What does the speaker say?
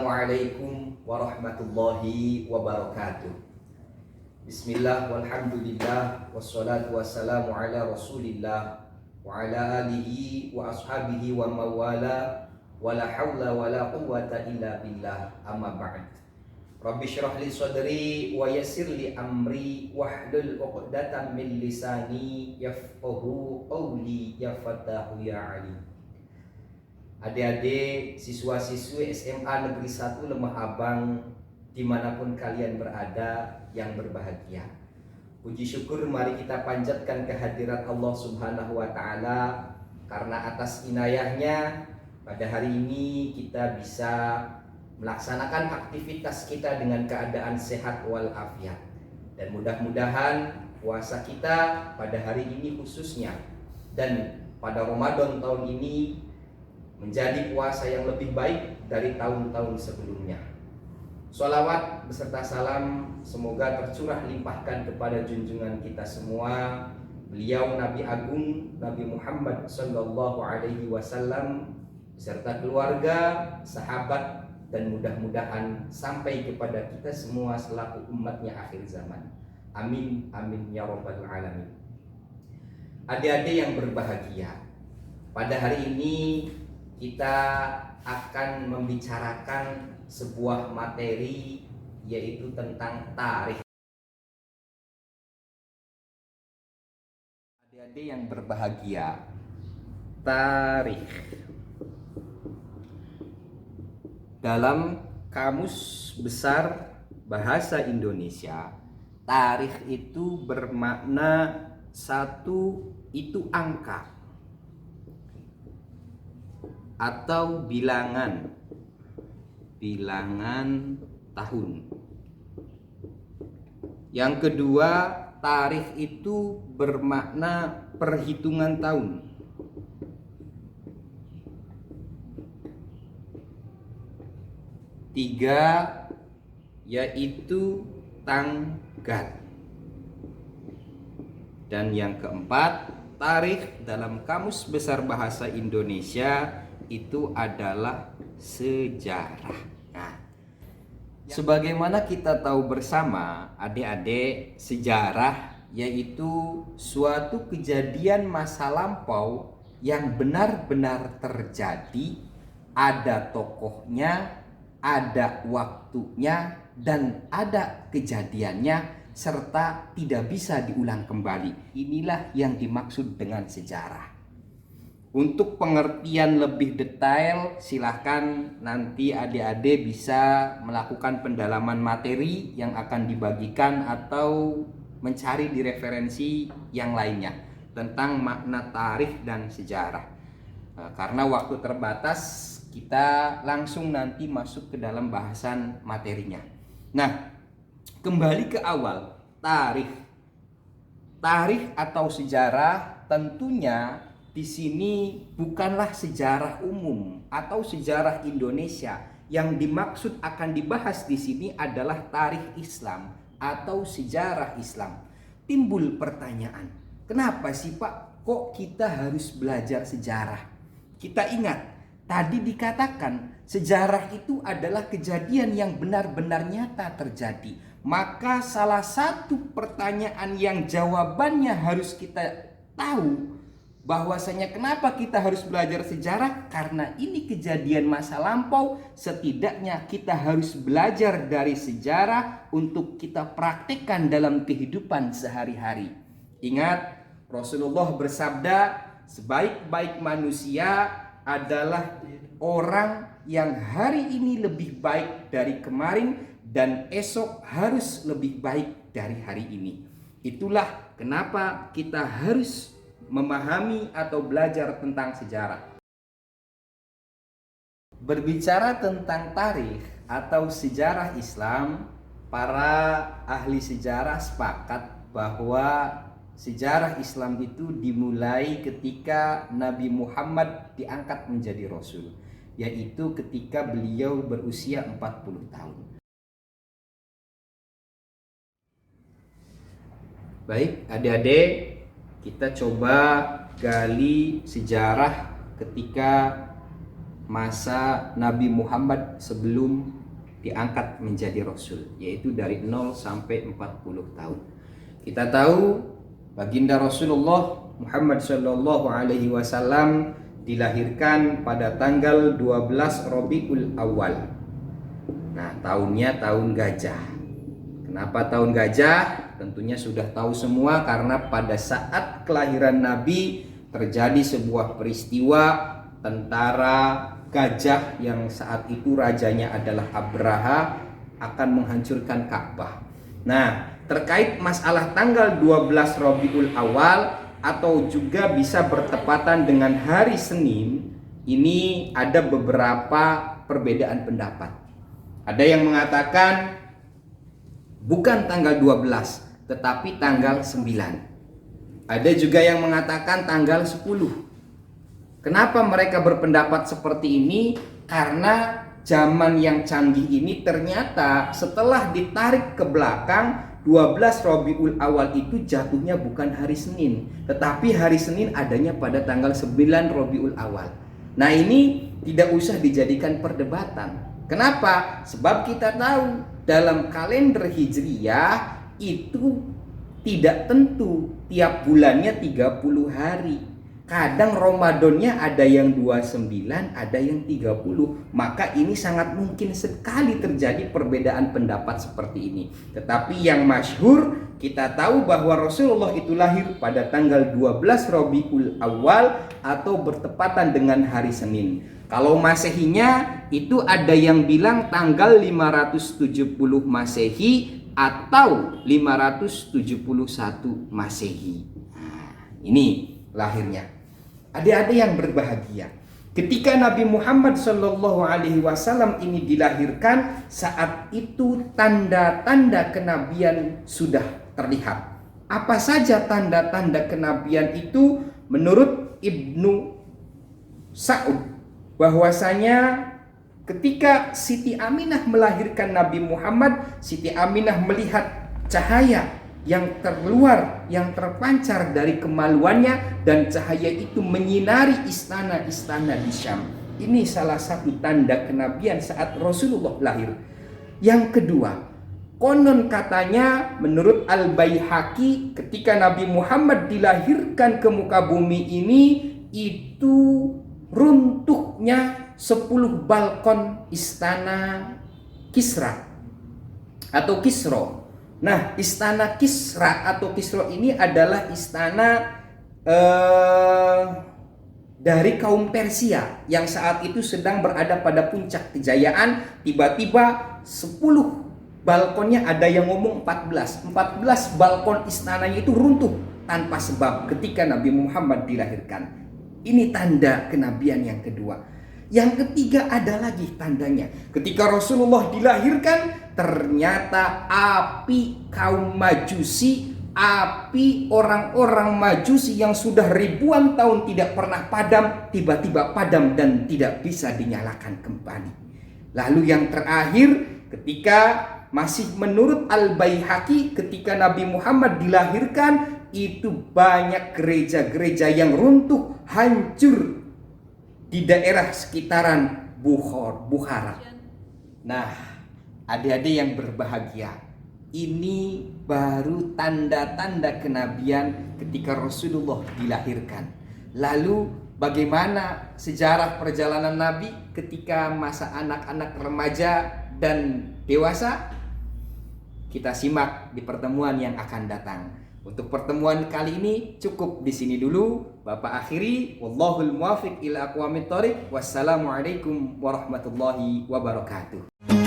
Assalamualaikum warahmatullahi wabarakatuh. Bismillah walhamdulillah wassalatu wassalamu ala rasulillah wa ala alihi wa ashabihi wa mawala wala hawla wala quwwata illa billah, amma ba'd. Rabbi syrah li sadri wa yassir li amri wahlul 'uqdatam min lisani yafqahu qawli ya fatahu ya alim. Adik-adik siswa-siswi SMA Negeri 1 Lemah Abang dimanapun kalian berada yang berbahagia, puji syukur mari kita panjatkan kehadirat Allah Subhanahu wa Ta'ala, karena atas inayahnya pada hari ini kita bisa melaksanakan aktivitas kita dengan keadaan sehat walafiat. Dan mudah-mudahan puasa kita pada hari ini khususnya dan pada Ramadan tahun ini menjadi puasa yang lebih baik dari tahun-tahun sebelumnya. Sholawat beserta salam semoga tercurah limpahkan kepada junjungan kita semua, beliau Nabi Agung Nabi Muhammad Sallallahu Alaihi Wasallam beserta keluarga, sahabat, dan mudah-mudahan sampai kepada kita semua selaku umatnya akhir zaman. Amin, amin ya rabbal alamin. Adik-adik yang berbahagia, pada hari ini kita akan membicarakan sebuah materi, yaitu tentang tarikh. Adik-adik yang berbahagia, tarikh dalam Kamus Besar Bahasa Indonesia, tarikh itu bermakna satu itu angka atau bilangan tahun. Yang kedua, tarikh itu bermakna perhitungan tahun. Tiga, yaitu tanggal. Dan yang keempat, tarikh dalam Kamus Besar Bahasa Indonesia itu adalah sejarah. Nah, sebagaimana kita tahu bersama adik-adik, sejarah yaitu suatu kejadian masa lampau yang benar-benar terjadi, ada tokohnya, ada waktunya, dan ada kejadiannya, serta tidak bisa diulang kembali. Inilah yang dimaksud dengan sejarah. Untuk pengertian lebih detail, silahkan nanti adik-adik bisa melakukan pendalaman materi yang akan dibagikan atau mencari di referensi yang lainnya tentang makna tarikh dan sejarah. Karena waktu terbatas, kita langsung nanti masuk ke dalam bahasan materinya. Nah, kembali ke awal, tarikh. Tarikh atau sejarah tentunya di sini bukanlah sejarah umum atau sejarah Indonesia. Yang dimaksud akan dibahas di sini adalah tarikh Islam atau sejarah Islam. Timbul pertanyaan, kenapa sih Pak kok kita harus belajar sejarah? Kita ingat, tadi dikatakan sejarah itu adalah kejadian yang benar-benar nyata terjadi. Maka salah satu pertanyaan yang jawabannya harus kita tahu, bahwasanya kenapa kita harus belajar sejarah? Karena ini kejadian masa lampau, setidaknya kita harus belajar dari sejarah untuk kita praktekkan dalam kehidupan sehari-hari. Ingat, Rasulullah bersabda, sebaik-baik manusia adalah orang yang hari ini lebih baik dari kemarin dan esok harus lebih baik dari hari ini. Itulah kenapa kita harus memahami atau belajar tentang sejarah. Berbicara tentang tarikh atau sejarah Islam, para ahli sejarah sepakat bahwa sejarah Islam itu dimulai ketika Nabi Muhammad diangkat menjadi Rasul, yaitu ketika beliau berusia 40 tahun. Baik, adik-adik, kita coba gali sejarah ketika masa Nabi Muhammad sebelum diangkat menjadi Rasul, yaitu dari 0 sampai 40 tahun. Kita tahu baginda Rasulullah Muhammad Shallallahu Alaihi Wasallam dilahirkan pada tanggal 12 Rabiul Awal. Nah, tahunnya tahun gajah. Kenapa tahun gajah? Tentunya sudah tahu semua, karena pada saat kelahiran Nabi terjadi sebuah peristiwa tentara gajah yang saat itu rajanya adalah Abraha akan menghancurkan Ka'bah. Nah, terkait masalah tanggal 12 Rabiul Awal atau juga bisa bertepatan dengan hari Senin, ini ada beberapa perbedaan pendapat. Ada yang mengatakan bukan tanggal 12 tetapi tanggal 9. Ada juga yang mengatakan tanggal 10. Kenapa mereka berpendapat seperti ini? Karena zaman yang canggih ini ternyata setelah ditarik ke belakang, 12 Rabiul Awal itu jatuhnya bukan hari Senin, tetapi hari Senin adanya pada tanggal 9 Rabiul Awal. Nah, ini tidak usah dijadikan perdebatan. Kenapa? Sebab kita tahu dalam kalender Hijriyah itu tidak tentu tiap bulannya 30 hari. Kadang Ramadannya ada yang 29, ada yang 30. Maka ini sangat mungkin sekali terjadi perbedaan pendapat seperti ini. Tetapi yang masyhur, kita tahu bahwa Rasulullah itu lahir pada tanggal 12 Rabiul Awal atau bertepatan dengan hari Senin. Kalau Masehinya itu ada yang bilang tanggal 570 Masehi atau 571 Masehi. Nah, ini lahirnya. Adik-adik yang berbahagia, ketika Nabi Muhammad Shallallahu Alaihi Wasallam ini dilahirkan, saat itu tanda-tanda kenabian sudah terlihat. Apa saja tanda-tanda kenabian itu? Menurut Ibnu Sa'ud, bahwasanya ketika Siti Aminah melahirkan Nabi Muhammad, Siti Aminah melihat cahaya yang terkeluar, yang terpancar dari kemaluannya, dan cahaya itu menyinari istana-istana di Syam. Ini salah satu tanda kenabian saat Rasulullah lahir. Yang kedua, konon katanya menurut Al-Baihaqi, ketika Nabi Muhammad dilahirkan ke muka bumi ini, itu runtuhnya 10 balkon istana Kisra atau Kisro. Nah, istana Kisra atau Kisro ini adalah istana dari kaum Persia yang saat itu sedang berada pada puncak kejayaan. Tiba-tiba 10 balkonnya, ada yang ngomong 14 balkon istananya itu runtuh tanpa sebab ketika Nabi Muhammad dilahirkan. Ini tanda kenabian yang kedua. Yang ketiga ada lagi tandanya. Ketika Rasulullah dilahirkan, ternyata api kaum Majusi, api orang-orang Majusi yang sudah ribuan tahun tidak pernah padam, tiba-tiba padam dan tidak bisa dinyalakan kembali. Lalu yang terakhir, ketika masih menurut Al-Baihaqi, ketika Nabi Muhammad dilahirkan, itu banyak gereja-gereja yang runtuh, hancur di daerah sekitaran Bukhara. Nah, adik-adik yang berbahagia, ini baru tanda-tanda kenabian ketika Rasulullah dilahirkan. Lalu bagaimana sejarah perjalanan Nabi ketika masa anak-anak, remaja dan dewasa? Kita simak di pertemuan yang akan datang. Untuk pertemuan kali ini cukup di sini dulu. Bapak akhiri, wallahul muwaffiq ila aqwamit thoriq. Wassalamualaikum warahmatullahi wabarakatuh.